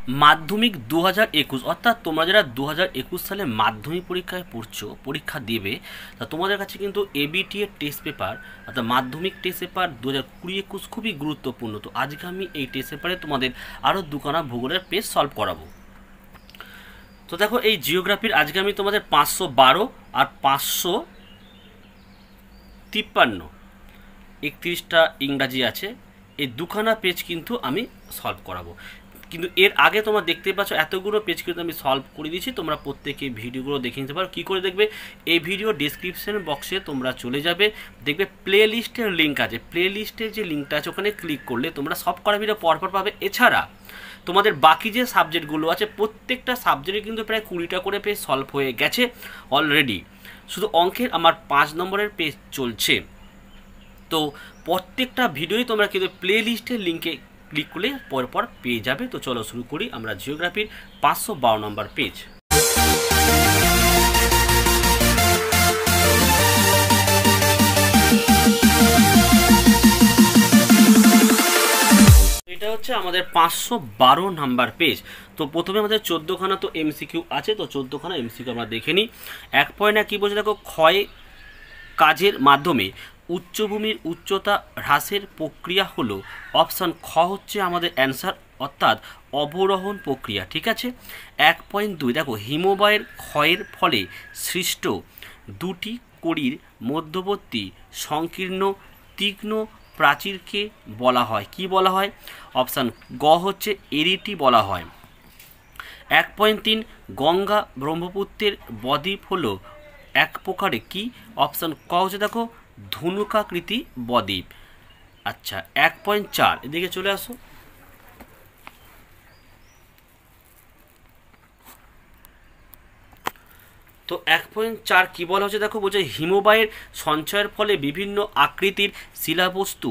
মাধ্যমিক 2021 অর্থাৎ তোমরা যারা 2021 সালে মাধ্যমিক পরীক্ষায় পড়ছো, পরীক্ষা দেবে, তা তোমাদের কাছে কিন্তু এবিটি এর টেস্ট পেপার অর্থাৎ মাধ্যমিক টেস্ট পেপার 2020-21 খুবই গুরুত্বপূর্ণ। তো আজকে আমি এই টেস্ট পেপারে তোমাদের আরও দুখানা ভূগোলের পেজ সলভ করাবো। তো দেখো, এই জিওগ্রাফির আজকে আমি তোমাদের 512 আর 553 31টা ইংরাজি আছে, এই দুখানা পেজ কিন্তু আমি সলভ করাবো। কিন্তু এর আগে তোমরা দেখতে পাচ্ছ এতগুলো পেজ কিন্তু আমি সলভ করে দিয়েছি, তোমরা প্রত্যেকে ভিডিওগুলো দেখে নিতে পারো। কী করে দেখবে? এই ভিডিও ডিসক্রিপশন বক্সে তোমরা চলে যাবে, দেখবে প্লে লিস্টের লিঙ্ক আছে, প্লে লিস্টের যে লিঙ্কটা আছে ওখানে ক্লিক করলে তোমরা সব কটা ভিডিও পরপর পাবে। এছাড়া তোমাদের বাকি যে সাবজেক্টগুলো আছে প্রত্যেকটা সাবজেক্টে কিন্তু প্রায় 20টা করে পেজ সলভ হয়ে গেছে অলরেডি। শুধু অঙ্কের আমার 5 নম্বরের পেজ চলছে। তো প্রত্যেকটা ভিডিওই তোমরা কিন্তু প্লে লিস্টের লিঙ্কে ক্লিক করলে পরপর পেয়ে যাবে। তো চলো শুরু করি আমরা জিওগ্রাফির 512 নম্বর পেজ। এটা হচ্ছে আমাদের 512 নাম্বার পেজ। তো প্রথমে আমাদের 14খানা তো এমসিকিউ আছে, তো 14খানা এমসিকিউ আমরা দেখে নিই। 1 পয়েন্ট কি বলছে দেখো, ক্ষয় কাজের মাধ্যমে উচ্চভূমির উচ্চতা হ্রাসের প্রক্রিয়া হলো অপশান খ হচ্ছে আমাদের অ্যান্সার, অর্থাৎ অবরোহণ প্রক্রিয়া। ঠিক আছে। 1.2 দেখো, হিমবাহের ক্ষয়ের ফলে সৃষ্ট দুটি কড়ির মধ্যবর্তী সংকীর্ণ তীক্ষ্ণ প্রাচীরকে বলা হয়, কি বলা হয়? অপশান গ হচ্ছে এরিটি বলা হয়। 1.3 গঙ্গা ব্রহ্মপুত্রের বদ্বীপ হলো এক প্রকারে কি? অপশান ক হচ্ছে দেখো ধনুকাকৃতি বদ্বীপ। আচ্ছা, 1.4 এদিকে চলে আসো। তো 1.4 কি বলা হচ্ছে দেখো, বলছে হিমবাহের সঞ্চয়ের ফলে বিভিন্ন আকৃতির শিলাবস্তু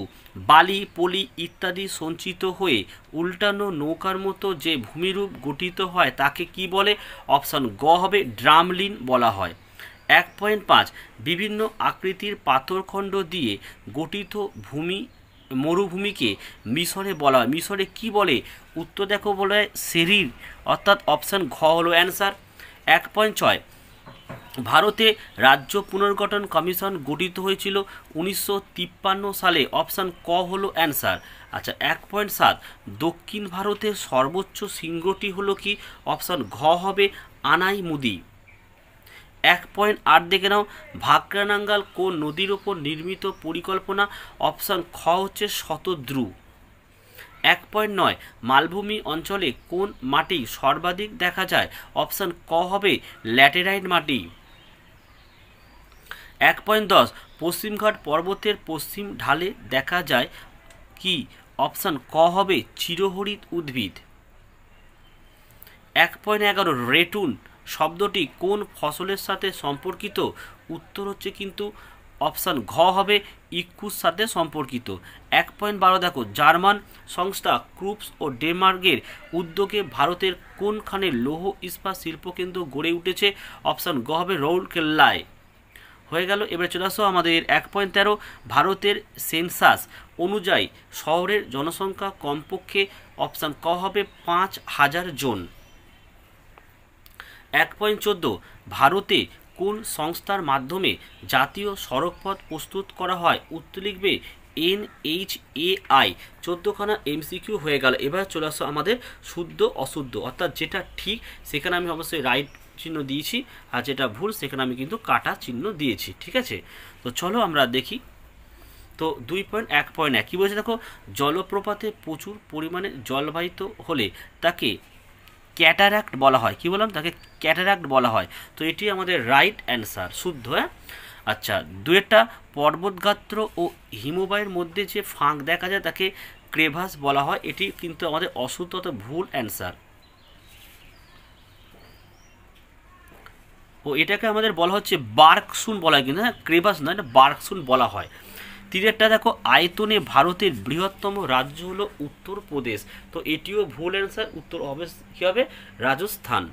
বালি পলি ইত্যাদি সঞ্চিত হয়ে উল্টানো নৌকার মতো যে ভূমিরূপ গঠিত হয় তাকে কি বলে? অপশান গ হবে ড্রামলিন বলা হয়। 1.5 বিভিন্ন আকৃতির পাথরখণ্ড দিয়ে গঠিত মরুভূমিকে মিশরে বলা হয়, মিশরে কি বলে? উত্তর দেখো বলে সেরির, অর্থাৎ অপশান ঘ হলো অ্যান্সার। 1.6 ভারতে রাজ্য পুনর্গঠন কমিশন গঠিত হয়েছিল 1953 সালে, অপশান ক হলো অ্যান্সার। আচ্ছা, 1.7 দক্ষিণ ভারতের সর্বোচ্চ শৃঙ্গটি হলো কি? অপশান ঘ হবে আনাইমুদি। 1.8 দেখে নাও, ভাকরানাঙ্গাল কোন নদীর ওপর নির্মিত পরিকল্পনা? অপশান খ হচ্ছে শতদ্রু। 1.9 মালভূমি অঞ্চলে কোন মাটি সর্বাধিক দেখা যায়? অপশান ক হবে ল্যাটেরাইট মাটি। 1.10 পশ্চিমঘাট পর্বতের পশ্চিম ঢালে দেখা যায় কি? অপশান ক হবে চিরহরিৎ উদ্ভিদ। 1.11 রেটুন শব্দটি কোন ফসলের সাথে সম্পর্কিত? উত্তর হচ্ছে কিন্তু অপশান ঘ হবে ইক্ষুর সাথে সম্পর্কিত। 1.12 দেখো, জার্মান সংস্থা ক্রুপস ও ডেনমার্কের উদ্যোগে ভারতের কোনখানে লৌহ ইস্পাত শিল্পকেন্দ্র গড়ে উঠেছে? অপশান গ হবে রৌরকেল্লায়। হয়ে গেল। এবারে চলে আসো আমাদের 1.13 ভারতের সেন্সাস অনুযায়ী শহরের জনসংখ্যা কমপক্ষে? অপশান ক হবে 5,000 জন। 1.14 ভারতে কোন সংস্থার মাধ্যমে জাতীয় সড়কপথ প্রস্তুত করা হয়? উত্তর লিখবে NHAI। 14খানা এমসিকিউ হয়ে গেল। এবার চলে আসো আমাদের শুদ্ধ অশুদ্ধ, অর্থাৎ যেটা ঠিক সেখানে আমি অবশ্যই রাইট চিহ্ন দিয়েছি, আর যেটা ভুল সেখানে আমি কিন্তু কাটা চিহ্ন দিয়েছি। ঠিক আছে, তো চলো আমরা দেখি। তো 2.1.1 কী বলছে দেখো, জলপ্রপাতে প্রচুর পরিমাণে জলবাহিত হলে তাকে ক্যাটারাক্ট বলা হয়, কি বললাম? তাকে ক্যাটারাক্ট বলা হয়। তো এটি আমাদের রাইট অ্যান্সার, শুদ্ধ। হ্যাঁ, আচ্ছা, দুয়েরটা পর্বতগাত্র ও হিমবাহের মধ্যে যে ফাঁক দেখা যায় তাকে ক্রেভাস বলা হয়, এটি কিন্তু আমাদের অশুদ্ধ, তো ভুল অ্যান্সার। ও এটাকে আমাদের বলা হচ্ছে বার্কসুন বলা হয়, কিন্তু হ্যাঁ ক্রেভাস নয়, এটা বার্কসুন বলা হয়। তিরেরটা দেখো, আয়তনে ভারতের বৃহত্তম রাজ্য হলো উত্তরপ্রদেশ, তো এটিও ভুল অ্যান্সার, উত্তর হবে কী হবে? রাজস্থান।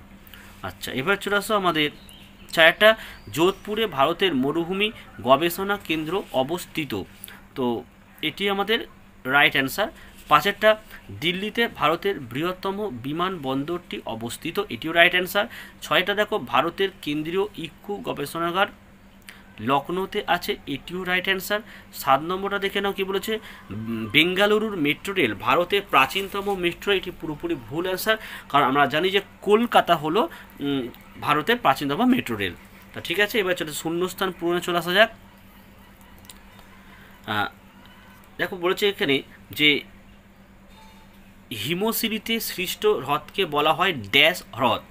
আচ্ছা, এবার চলে আসো আমাদের 4টা, যোধপুরে ভারতের মরুভূমি গবেষণা কেন্দ্র অবস্থিত, তো এটি আমাদের রাইট অ্যান্সার। পাঁচেরটা দিল্লিতে ভারতের বৃহত্তম বিমানবন্দরটি অবস্থিত, এটিও রাইট অ্যান্সার। ছয়টা দেখো ভারতের কেন্দ্রীয় ইক্কু গবেষণাগার লখনৌতে আছে, এটিও রাইট অ্যান্সার। 7 নম্বরটা দেখে নাও কি বলেছে, বেঙ্গালুরুর মেট্রো রেল ভারতের প্রাচীনতম মেট্রো, এটি পুরোপুরি ভুল অ্যান্সার, কারণ আমরা জানি যে কলকাতা হলো ভারতের প্রাচীনতম মেট্রো রেল। তা ঠিক আছে, এবার চলে শূন্যস্থান পূরণে চলে আসা যাক। দেখো বলেছে এখানে যে হিমশিরিতে সৃষ্ট হ্রদকে বলা হয় ড্যাশ হ্রদ।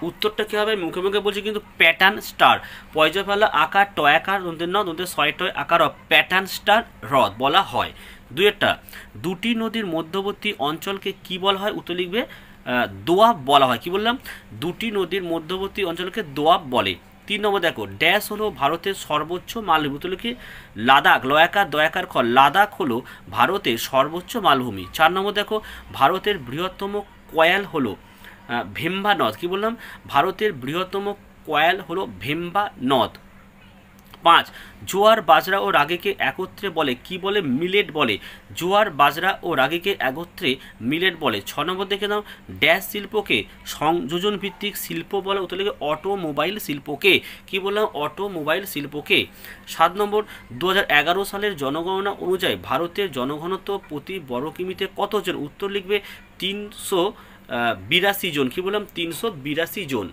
উত্তরটা কী হবে, মুখে মুখে বলছি কিন্তু প্যাটার্ন স্টার, পয়জা ফেলা আকার টয়াকার দন্তের ন দন্তের 6 আকার প্যাটার্ন স্টার হ্রদ বলা হয়। দুইটা দুটি নদীর মধ্যবর্তী অঞ্চলকে কি বলা হয়, উত্তর লিখবে দোয়াব বলা হয়। কি বললাম, দুটি নদীর মধ্যবর্তী অঞ্চলকে দোয়াব বলে। 3 নম্বর দেখো ড্যাশ হলো ভারতের সর্বোচ্চ মালভূমি, উত্তর লিখে লাদাখ, লয়াকার দয়াকার খ, লাদাখ হলো ভারতের সর্বোচ্চ মালভূমি। 4 নম্বর দেখো ভারতের বৃহত্তম কয়াল হলো ভেম্বা নদ। কি বললাম, ভারতের বৃহত্তম কয়াল হলো ভেম্বা নদ। 5 জোয়ার বাজরা ও রাগিকে একত্রে বলে কি বলে, মিলেট বলে। জোয়ার বাজরা ও রাগিকে একত্রে মিলেট বলে। 6 নম্বর দেখে নাও ড্যাশ শিল্পকে সংযোজন ভিত্তিক শিল্প বলে, উত্তর লিখে অটোমোবাইল শিল্পকে। কি বললাম, অটোমোবাইল শিল্পকে। 7 নম্বর 2011 সালের জনগণনা অনুযায়ী ভারতের জনঘনত্ব প্রতি বর্গ কিমিতে কতজন, উত্তর লিখবে 382 জন। কি বললাম, 382 জন।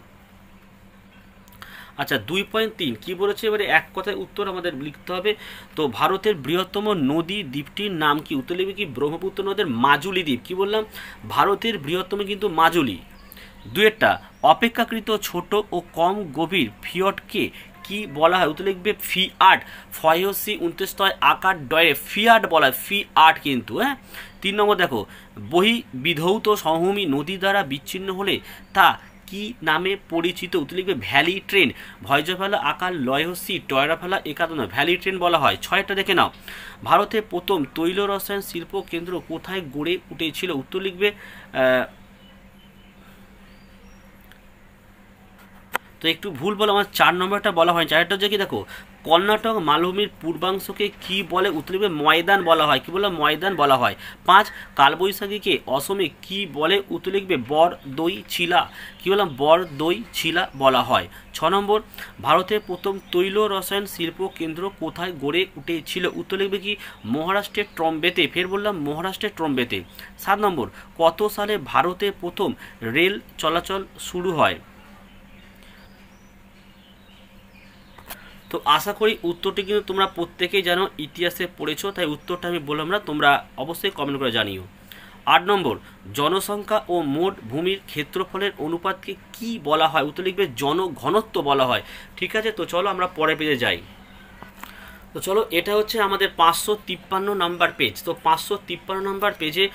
আচ্ছা 2.3 কি বলেছে, এবারে এক কথায় উত্তর আমাদের লিখতে হবে। তো ভারতের বৃহত্তম নদী দ্বীপটির নাম কি, উত্তর লিখবে কি ব্রহ্মপুত্র নদের মাজুলি দ্বীপ। কি বললাম, ভারতের বৃহত্তম কিন্তু মাজুলি। দুয়েরটা অপেক্ষাকৃত ছোট ও কম গভীর ফিয়টকে কি বলা হয়, উত্তর লিখবে ফিয়াট, ফয়সি 29 আকার ডয়ে ফিয়াট বলা হয়, ফিয়াট কিন্তু। হ্যাঁ 3 নম্বর দেখো বহির্বিধৌত সমভূমি নদী দ্বারা বিচ্ছিন্ন হলে তা কি নামে পরিচিত, উত্তর লিখবে ভ্যালি ট্রেন, ভয়জা ফেলা আকার লয়হসি টয়রা ফেলা একাদন ভ্যালি ট্রেন বলা হয়। 6টা দেখে নাও ভারতের প্রথম তৈল রসায়ন শিল্প কেন্দ্র কোথায় গড়ে উঠেছিল, উত্তর লিখবে তো একটু ভুল বলে আমার 4 নম্বরটা বলা হয়। 4টা হচ্ছে কি দেখো কর্ণাটক মালভূমির পূর্বাংশকে কি বলে, উত্তর লিখবে ময়দান বলা হয়। কি বললাম, ময়দান বলা হয়। 5 কালবৈশাখীকে অসমে কি বলে, উত্তর লিখবে বর দই ছিলা। কি বললাম, বর দই ছিলা বলা হয়। 6 নম্বর ভারতের প্রথম তৈল রসায়ন শিল্প কেন্দ্র কোথায় গড়ে উঠেছিল, উত্তর লিখবে কি মহারাষ্ট্রের ট্রম্বেতে। ফের বললাম মহারাষ্ট্রের ট্রম্বেতে। 7 নম্বর কত সালে ভারতে প্রথম রেল চলাচল শুরু হয়, তো আশা করি উত্তরটি কিন্তু তোমরা প্রত্যেকেই জানো, ইতিহাসে পড়েছো, তাই উত্তরটা আমি বললাম না, তোমরা অবশ্যই কমেন্ট করে জানিও। 8 নম্বর জনসংখ্যা ও মোট ভূমির ক্ষেত্রফলের অনুপাতকে কি বলা হয়, উত্তর লিখবে জনঘনত্ব বলা হয়। ঠিক আছে, তো চলো আমরা পরের পেজে যাই। তো চলো এটা হচ্ছে আমাদের 553 নাম্বার পেজ। তো 553 নাম্বার পেজে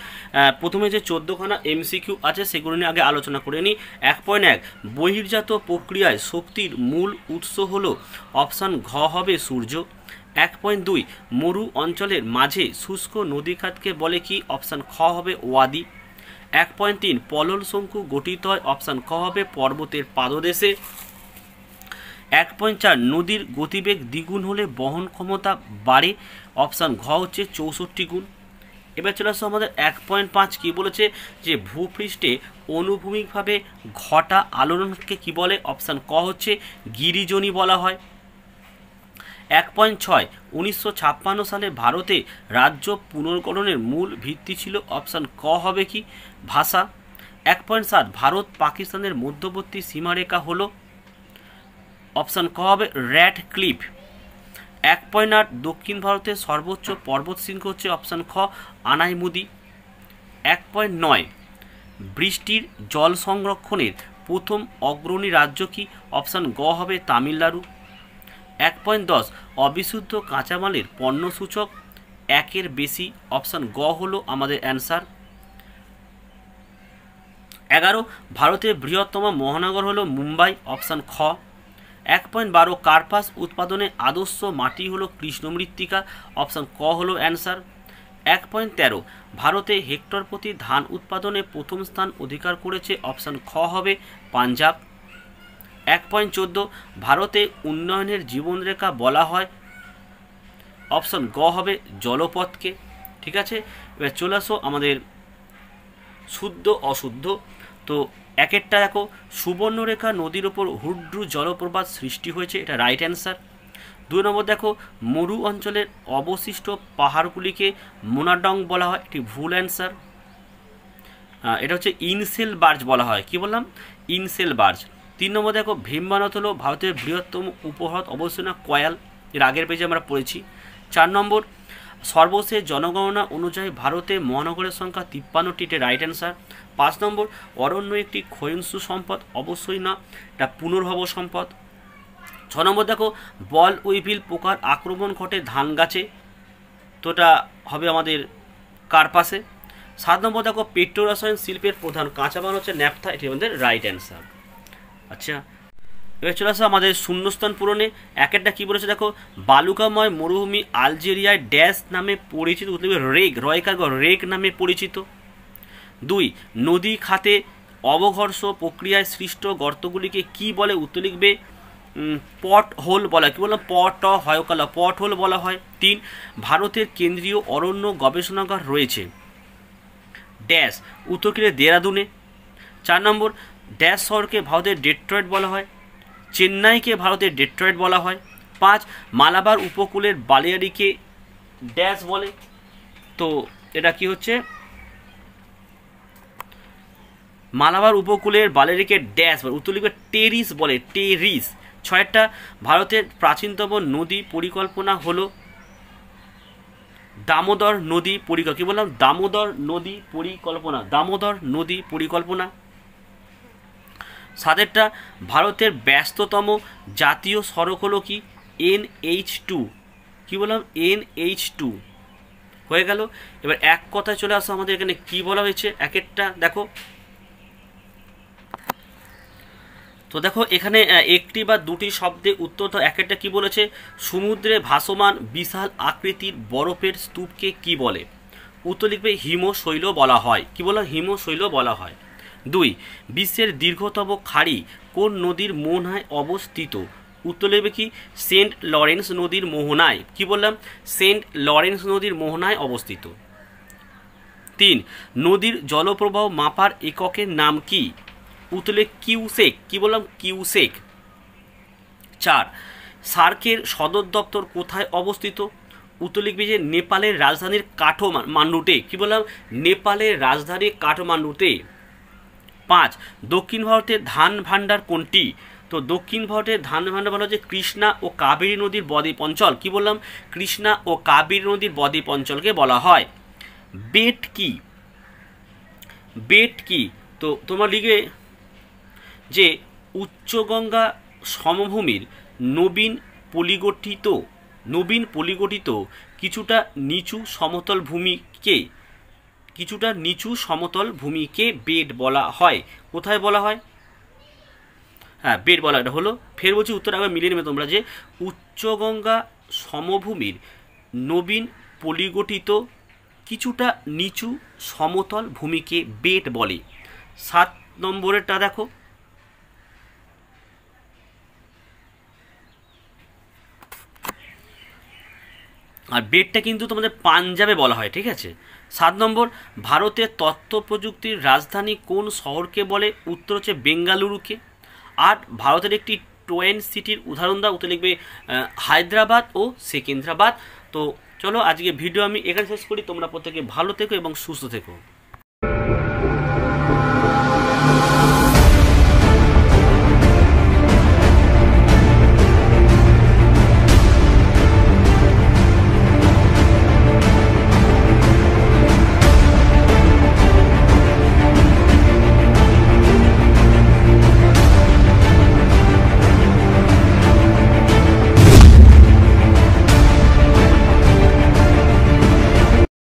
প্রথমে যে 14খানা এমসিকিউ আছে সেগুলো নিয়ে আগে আলোচনা করে নিই। 1.1 বহির্জাত প্রক্রিয়ায় শক্তির মূল উৎস হলো, অপশান ঘ হবে সূর্য। 1.2 মরু অঞ্চলের মাঝে শুষ্ক নদীখাতকে বলে কি, অপশান খ হবে ওয়াদি। 1.3 পলল শঙ্কু গঠিত হয়, অপশান খ হবে পর্বতের পাদদেশে। 1.4 নদীর গতিবেগ দ্বিগুণ হলে বহন ক্ষমতা বাড়ে, অপশান ঘ হচ্ছে 64 গুণ। এবার চলে আসো আমাদের 1.5 কি বলেছে, যে ভূপৃষ্ঠে অনুভূমিকভাবে ঘটা আলোড়নকে কি বলে, অপশান ক হচ্ছে গিরিজনি বলা হয়। 1.6 1956 সালে ভারতে রাজ্য পুনর্গঠনের মূল ভিত্তি ছিল, অপশান ক হবে কি ভাষা। 1.7 ভারত পাকিস্তানের মধ্যবর্তী সীমারেখা হলো, অপশান ক হবে র্যাড ক্লিফ। 1.8 দক্ষিণ ভারতের সর্বোচ্চ পর্বত শৃঙ্গ হচ্ছে, অপশান খ আনাইমুদি। 1.9 বৃষ্টির জল সংরক্ষণের প্রথম অগ্রণী রাজ্য কি, অপশান গ হবে তামিলনাড়ু। 1.10 অবিশুদ্ধ কাঁচামালের পণ্যসূচক 1-এর বেশি, অপশান গ হলো আমাদের অ্যান্সার। 11 ভারতের বৃহত্তম মহানগর হলো মুম্বাই, অপশান খ। 1.12 কার্পাস উৎপাদনে আদর্শ মাটি হলো কৃষ্ণ মৃত্তিকা, অপশান ক হলো অ্যান্সার। 1.13 ভারতে হেক্টর প্রতি ধান উৎপাদনে প্রথম স্থান অধিকার করেছে, অপশান খ হবে পাঞ্জাব। 1.14 ভারতে উন্নয়নের জীবনরেখা বলা হয়, অপশন গ হবে জলপথকে। ঠিক আছে, এবার চলে আসো আমাদের শুদ্ধ অশুদ্ধ। তো একেরটা দেখো, সুবর্ণরেখা নদীর ওপর হুড্রু জলপ্রপাত সৃষ্টি হয়েছে, এটা রাইট অ্যান্সার। 2 নম্বর দেখো, মরু অঞ্চলের অবশিষ্ট পাহাড়গুলিকে মোনাডং বলা হয়, এটি ভুল অ্যান্সার। এটা হচ্ছে ইনসেল বার্জ বলা হয়, কি বললাম, ইনসেল বার্জ। 3 নম্বর দেখো, ভীমবানদ হলো ভারতের বৃহত্তম উপহ্রদ, অবশ্যই না কয়াল, এর আগের পেজে আমরা পড়েছি। 4 নম্বর, সর্বশেষ জনগণনা অনুযায়ী ভারতে মহানগরের সংখ্যা 53টি, এটা রাইট অ্যান্সার। 5 নম্বর, অরণ্য একটি ক্ষয়িষ্ণু সম্পদ, অবশ্যই না, এটা পুনর্ভব সম্পদ। 6 নম্বর দেখো, বল উইভিল পোকার আক্রমণ ঘটে ধান গাছে, তো এটা হবে আমাদের কার্পাসে। 7 নম্বর দেখো, পেট্রোরসায়ন শিল্পের প্রধান কাঁচা মাল হচ্ছে ন্যাপথা, এটি আমাদের রাইট অ্যান্সার। আচ্ছা, এবার চলে আসো আমাদের শূন্যস্থান পূরণে। একেরটা কী বলেছে দেখো, বালুকাময় মরুভূমি আলজেরিয়ায় ড্যাশ নামে পরিচিত, রেগ, রয়কার্গ রেগ নামে পরিচিত। 2, নদী খাতে অবঘর্ষ প্রক্রিয়ায় সৃষ্ট গর্তগুলিকে কি বলে, উত্তর লিখবে পট হোল বলা হয়, কী বললাম, পট হোল বলা হয়। 3, ভারতের কেন্দ্রীয় অরণ্য গবেষণাগার রয়েছে ড্যাশ, উত্তর কি দেরাদুনে। 4 নম্বর, ড্যাশ শহরকে ভারতের ডেট্রয়েট বলা হয়, চেন্নাইকে ভারতের ডেট্রয়েট বলা হয়। 5, মালাবার উপকূলের বালিয়াড়িকে ড্যাশ বলে, তো এটা কি হচ্ছে, মালাবার উপকূলের বালিয়াড়িকে ড্যাশ বলে, উত্তর লিখবে টেরিস বলে, টেরিস। 6টা, ভারতের প্রাচীনতম নদী পরিকল্পনা হলো দামোদর নদী পরিকল্পনা, কি বললাম, দামোদর নদী পরিকল্পনা, দামোদর নদী পরিকল্পনা। 7টা, ভারতের ব্যস্ততম জাতীয় সড়ক হলো কি, NH2, কি বললাম, NH2 হয়ে গেল। এবার এক কথায় চলে আসো, আমাদের এখানে কি বলা হয়েছে একেরটা দেখো। তো দেখো এখানে একটি বা দুটি শব্দে উত্তর দাও। একেরটা কি বলেছে, সমুদ্রে ভাসমান বিশাল আকৃতির বরফের স্তূপকে কি বলে, উত্তর লিখবে হিমশৈল বলা হয়, কি বললাম, হিমশৈল বলা হয়। 2, বিশ্বের দীর্ঘতম খাড়ি কোন নদীর মোহনায় অবস্থিত, উত্তর লিখবে কি সেন্ট লরেন্স নদীর মোহনায়, কি বললাম, সেন্ট লরেন্স নদীর মোহনায় অবস্থিত। 3, নদীর জলপ্রবাহ মাপার এককের নাম কি, উত্তর লিখবে কিউসেক, কি বললাম, কিউসেক। 4, সার্কের সদর দপ্তর কোথায় অবস্থিত, উত্তর লিখবে যে নেপালের রাজধানীর কাঠমান্ডুতে, কি বললাম, নেপালের রাজধানী কাঠমান্ডুতে। 5, দক্ষিণ ভারতের ধান ভাণ্ডার কোনটি, তো দক্ষিণ ভারতের ধান ভাণ্ডার বলা হচ্ছে কৃষ্ণা ও কাবেরী নদীর বদ্বীপ অঞ্চল, কি বললাম, কৃষ্ণা ও কাবেরী নদীর বদ্বীপ অঞ্চলকে বলা হয়। বেট কি, বেট কি, তো তোমরা লিখবে যে উচ্চগঙ্গা সমভূমির নবীন পলিগঠিত কিছুটা নিচু সমতল ভূমিকে বেড বলা হয়, কোথায় বলা হয়, হ্যাঁ বেড বলা, এটা হলো, ফের বলছি উত্তর আগে মিলিয়ে নেবে তোমরা, যে উচ্চগঙ্গা সমভূমির নবীন পলিগঠিত কিছুটা নিচু সমতল ভূমিকে বেড বলে। 7 নম্বরেরটা দেখো, আর বেডটা কিন্তু তোমাদের পাঞ্জাবে বলা হয়, ঠিক আছে। 7 নম্বর, ভারতের তথ্য প্রযুক্তির রাজধানী কোন শহরকে বলে, উত্তর হচ্ছে বেঙ্গালুরুকে। 8, ভারতের একটি টুইন সিটির উদাহরণ দাও, উত্তর লিখবে হায়দ্রাবাদ ও সেকেন্দ্রাবাদ। তো চলো আজকে ভিডিও আমি এখানে শেষ করি, তোমরা প্রত্যেকে ভালো থেকো এবং সুস্থ থেকো।